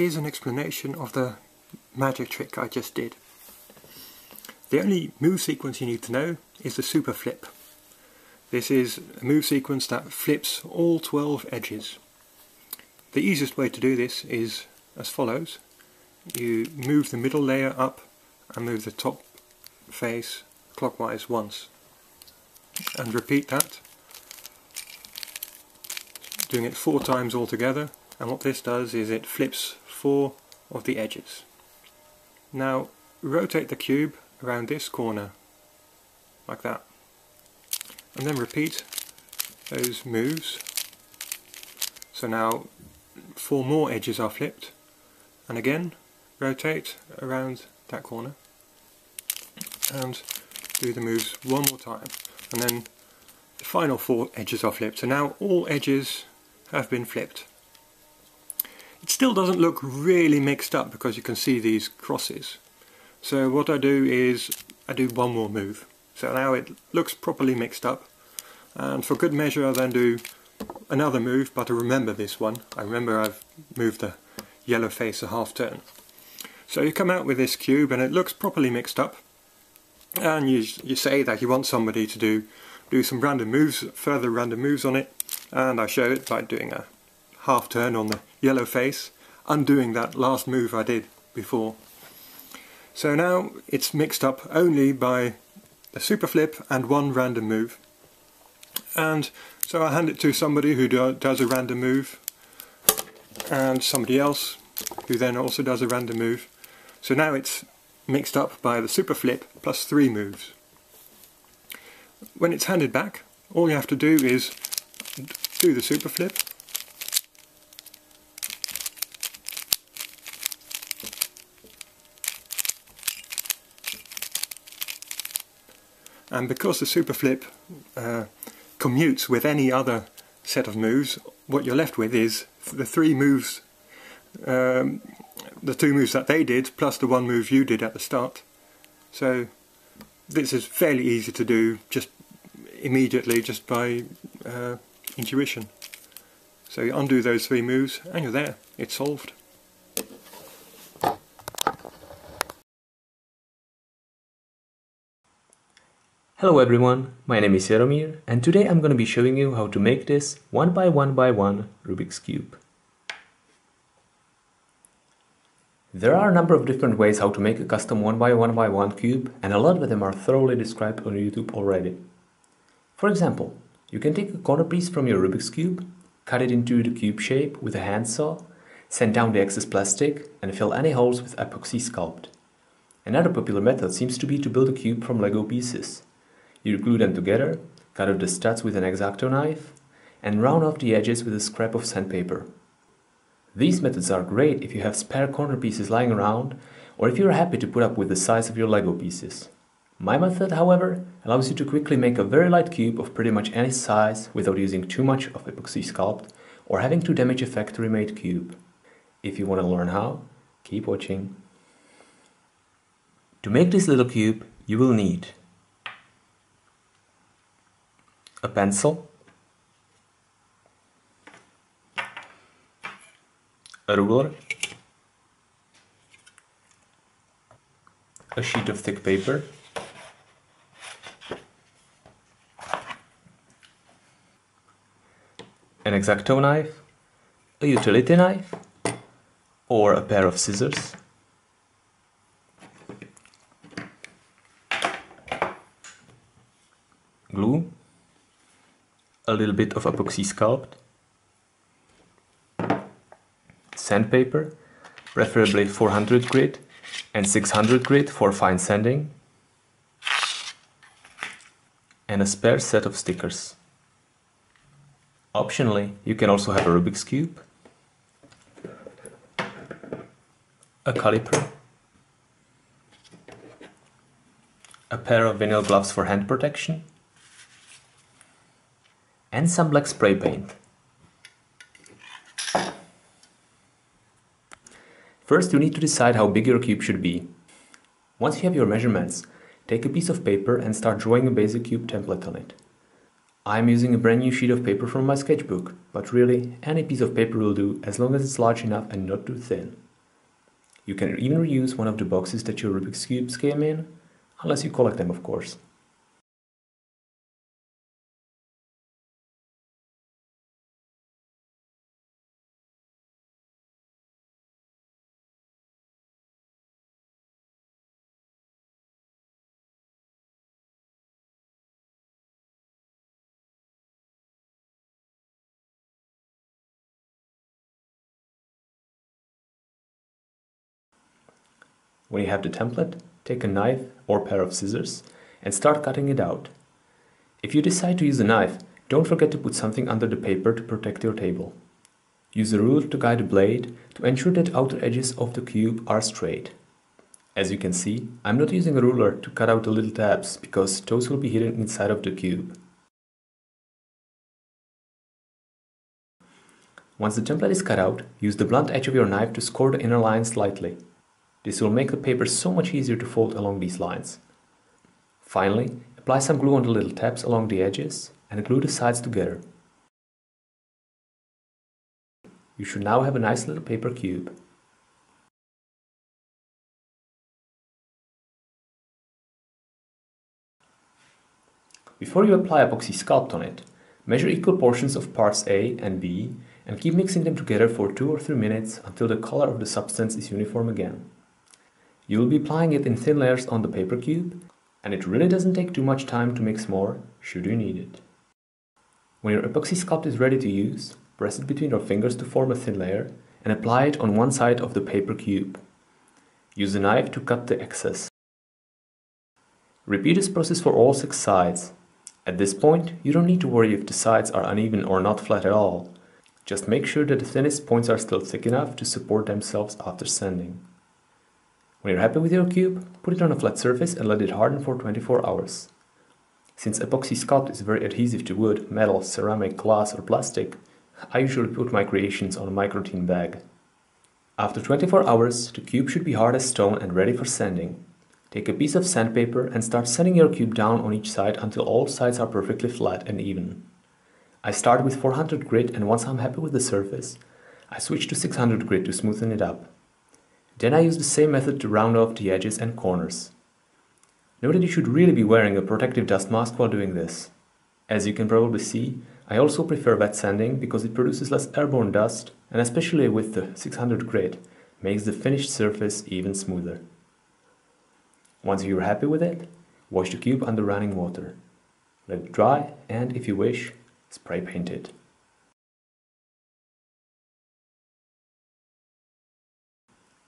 here's an explanation of the magic trick I just did. The only move sequence you need to know is the super flip. This is a move sequence that flips all 12 edges. The easiest way to do this is as follows. You move the middle layer up and move the top face clockwise once. And repeat that, doing it 4 times altogether, and what this does is it flips 4 of the edges. Now rotate the cube around this corner, like that, and then repeat those moves. So now 4 more edges are flipped, and again rotate around that corner and do the moves one more time, and then the final 4 edges are flipped. So now all edges have been flipped. It still doesn't look really mixed up because you can see these crosses. So what I do is I do one more move. So now it looks properly mixed up, and for good measure I then do another move, but I remember this one. I remember I've moved the yellow face a half turn. So you come out with this cube and it looks properly mixed up, and you say that you want somebody to do some random moves, further random moves on it, and I show it by doing a half turn on the yellow face, undoing that last move I did before. So now it's mixed up only by a super flip and one random move, and so I hand it to somebody who does a random move, and somebody else who then also does a random move. So now it's mixed up by the super flip plus 3 moves. When it's handed back, all you have to do is do the super flip, and because the super flip commutes with any other set of moves, what you're left with is the 3 moves, the 2 moves that they did plus the 1 move you did at the start. So this is fairly easy to do just immediately, just by intuition. So you undo those 3 moves and you're there, it's solved. Hello everyone, my name is Jaromír, and today I'm going to be showing you how to make this 1 by 1 by 1 Rubik's Cube. There are a number of different ways how to make a custom 1 by 1 by 1 cube, and a lot of them are thoroughly described on YouTube already. For example, you can take a corner piece from your Rubik's Cube, cut it into the cube shape with a handsaw, sand down the excess plastic and fill any holes with epoxy sculpt. Another popular method seems to be to build a cube from Lego pieces. You glue them together, cut out the studs with an X-Acto knife, and round off the edges with a scrap of sandpaper. These methods are great if you have spare corner pieces lying around, or if you're happy to put up with the size of your Lego pieces. My method, however, allows you to quickly make a very light cube of pretty much any size without using too much of epoxy sculpt or having to damage a factory-made cube. If you want to learn how, keep watching. To make this little cube, you will need a pencil, a ruler, a sheet of thick paper, an X-Acto knife, a utility knife, or a pair of scissors, glue, a little bit of epoxy sculpt, sandpaper, preferably 400 grit and 600 grit for fine sanding, and a spare set of stickers. Optionally, you can also have a Rubik's Cube, a caliper, a pair of vinyl gloves for hand protection, and some black spray paint. First, you need to decide how big your cube should be. Once you have your measurements, take a piece of paper and start drawing a basic cube template on it. I'm using a brand new sheet of paper from my sketchbook, but really any piece of paper will do as long as it's large enough and not too thin. You can even reuse one of the boxes that your Rubik's Cubes came in, unless you collect them, of course. When you have the template, take a knife or pair of scissors and start cutting it out. If you decide to use a knife, don't forget to put something under the paper to protect your table. Use a ruler to guide the blade to ensure that outer edges of the cube are straight. As you can see, I'm not using a ruler to cut out the little tabs because those will be hidden inside of the cube. Once the template is cut out, use the blunt edge of your knife to score the inner line slightly. This will make the paper so much easier to fold along these lines. Finally, apply some glue on the little tabs along the edges and glue the sides together. You should now have a nice little paper cube. Before you apply epoxy sculpt on it, measure equal portions of parts A and B and keep mixing them together for 2 or 3 minutes until the color of the substance is uniform again. You will be applying it in thin layers on the paper cube, and it really doesn't take too much time to mix more, should you need it. When your epoxy sculpt is ready to use, press it between your fingers to form a thin layer and apply it on one side of the paper cube. Use a knife to cut the excess. Repeat this process for all 6 sides. At this point, you don't need to worry if the sides are uneven or not flat at all. Just make sure that the thinnest points are still thick enough to support themselves after sanding. When you're happy with your cube, put it on a flat surface and let it harden for 24 hours. Since epoxy sculpt is very adhesive to wood, metal, ceramic, glass or plastic, I usually put my creations on a microtin bag. After 24 hours, the cube should be hard as stone and ready for sanding. Take a piece of sandpaper and start sanding your cube down on each side until all sides are perfectly flat and even. I start with 400 grit, and once I'm happy with the surface, I switch to 600 grit to smoothen it up. Then I use the same method to round off the edges and corners. Note that you should really be wearing a protective dust mask while doing this. As you can probably see, I also prefer wet sanding because it produces less airborne dust, and especially with the 600 grit, makes the finished surface even smoother. Once you're happy with it, wash the cube under running water. Let it dry and, if you wish, spray paint it.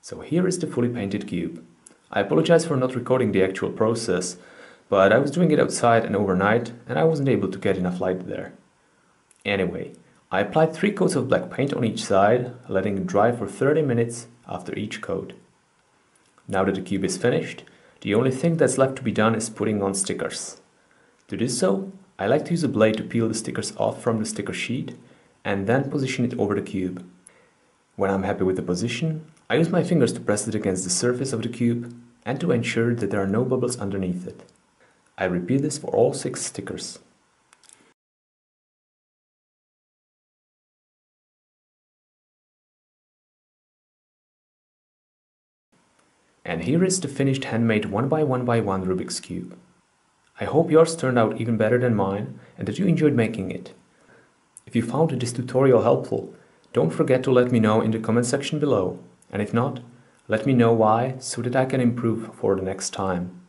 So here is the fully painted cube. I apologize for not recording the actual process, but I was doing it outside and overnight and I wasn't able to get enough light there. Anyway, I applied 3 coats of black paint on each side, letting it dry for 30 minutes after each coat. Now that the cube is finished, the only thing that's left to be done is putting on stickers. To do so, I like to use a blade to peel the stickers off from the sticker sheet and then position it over the cube. When I'm happy with the position, I use my fingers to press it against the surface of the cube and to ensure that there are no bubbles underneath it. I repeat this for all 6 stickers. And here is the finished handmade 1x1x1 Rubik's Cube. I hope yours turned out even better than mine and that you enjoyed making it. If you found this tutorial helpful, don't forget to let me know in the comment section below. And if not, let me know why so that I can improve for the next time.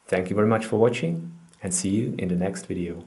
Thank you very much for watching and see you in the next video.